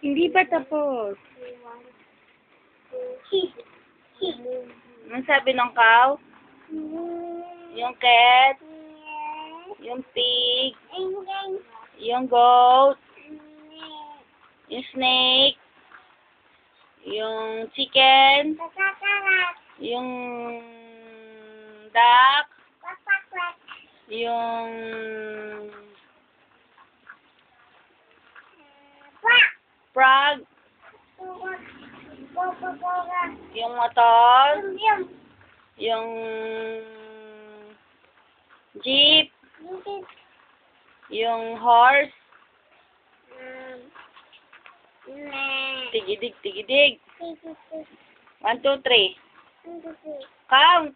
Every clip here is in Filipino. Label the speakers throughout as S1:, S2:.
S1: Hindi pa tapos. Anong sabi ng cow? Yung cat? Yung pig? Yung goat? Yung snake? Yung chicken? Yung duck? Yung frog? Yung motor? Yung jeep? Yung horse? Tigidig, tigidig. 1, 2, 3. Count.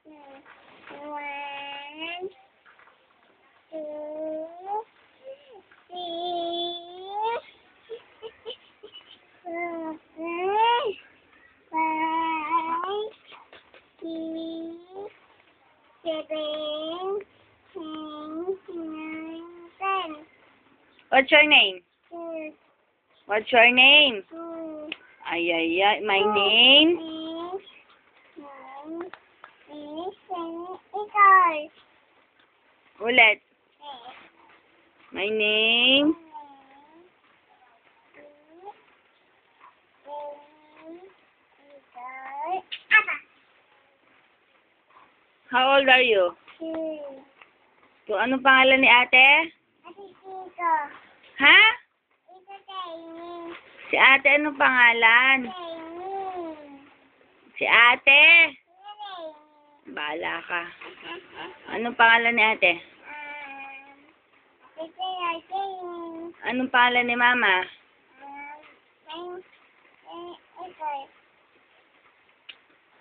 S2: 1, 2, 3, 4, 5, 6, 7, 8, 9, 10.
S1: What's your name?
S2: 2,
S1: What's your name?
S2: 2,
S1: Ay, ay, ay. My name?
S2: 8, 9, 10, 11.
S1: Ulit. My name? How old are you? So, anong pangalan ni ate? Ha? Si ate, anong pangalan? Si ate? Bahala ka. Anong pangalan ni ate? Anong pangalan ni mama?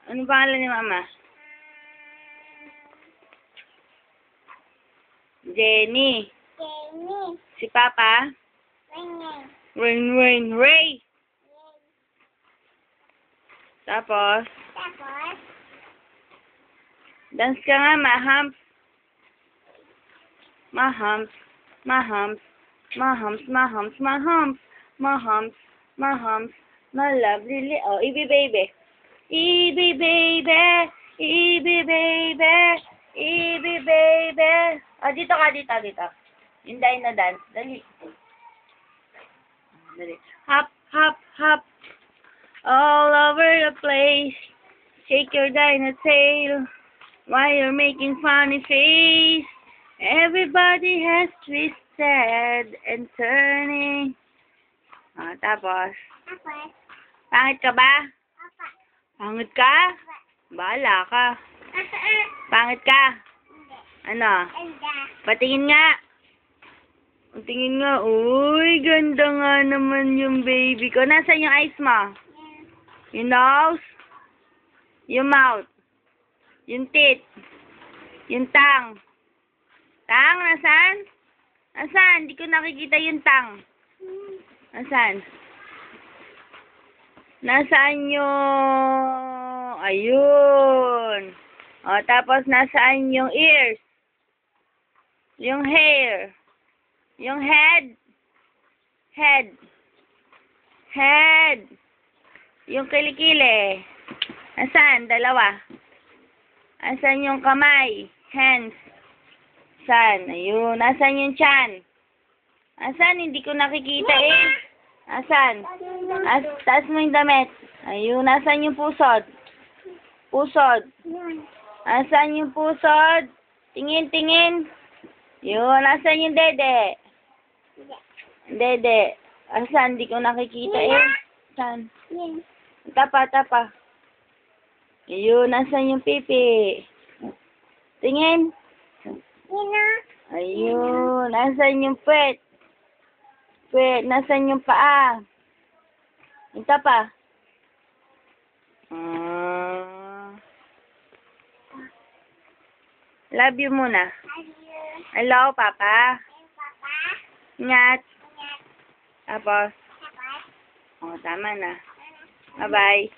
S1: Anong pangalan ni mama? Jenny. Si papa? Rain, Ray. Tapos, dance ka nga, mahams. Mahams, mahams, mahams, mahams, mahams, mahams, mahams, my lovely oh, Ibi baby. Ibi baby, Ibi baby, Ibi baby. Oh, dito ka, dito. Hindayin na dance. Dali. Dali. Hop, hop, hop. All over the place. Shake your dino tail while you're making funny face. Everybody has twisted and turning. Ah, tapos. Pangit ka ba? Pangit ka? Bahala ka. Pangit ka? Ano? Patingin nga. Tingin nga. Uy, ganda nga naman yung baby ko. Nasaan yung eyes mo? Yung nose? Yung mouth? Yung teeth? Yung tongue? Tang, nasaan? Nasaan? Hindi ko nakikita yung tang. Nasaan? Nasaan yung... Ayun. O, tapos nasaan yung ears? Yung hair? Yung head? Head? Head? Yung kilikili? Nasaan? Dalawa. Nasaan yung kamay? Hands? Nasaan? Ayun. Nasaan yung tiyan? Nasaan? Hindi ko nakikita eh. Nasaan? Taas mo yung damit. Ayun. Nasaan yung pusod? Pusod. Nasaan yung pusod? Tingin, tingin. Yun. Nasaan yung dede? Dede. Nasaan? Hindi ko nakikita eh. Nasaan? Tapa. Ayun. Nasaan yung pipi? Tingin. Ayun. Nasaan yung puwet? Puwet. Nasaan yung paa? Ito pa. Love you muna. Hello, Papa. Ingat. Tapos. Oh, tama na. Bye-bye.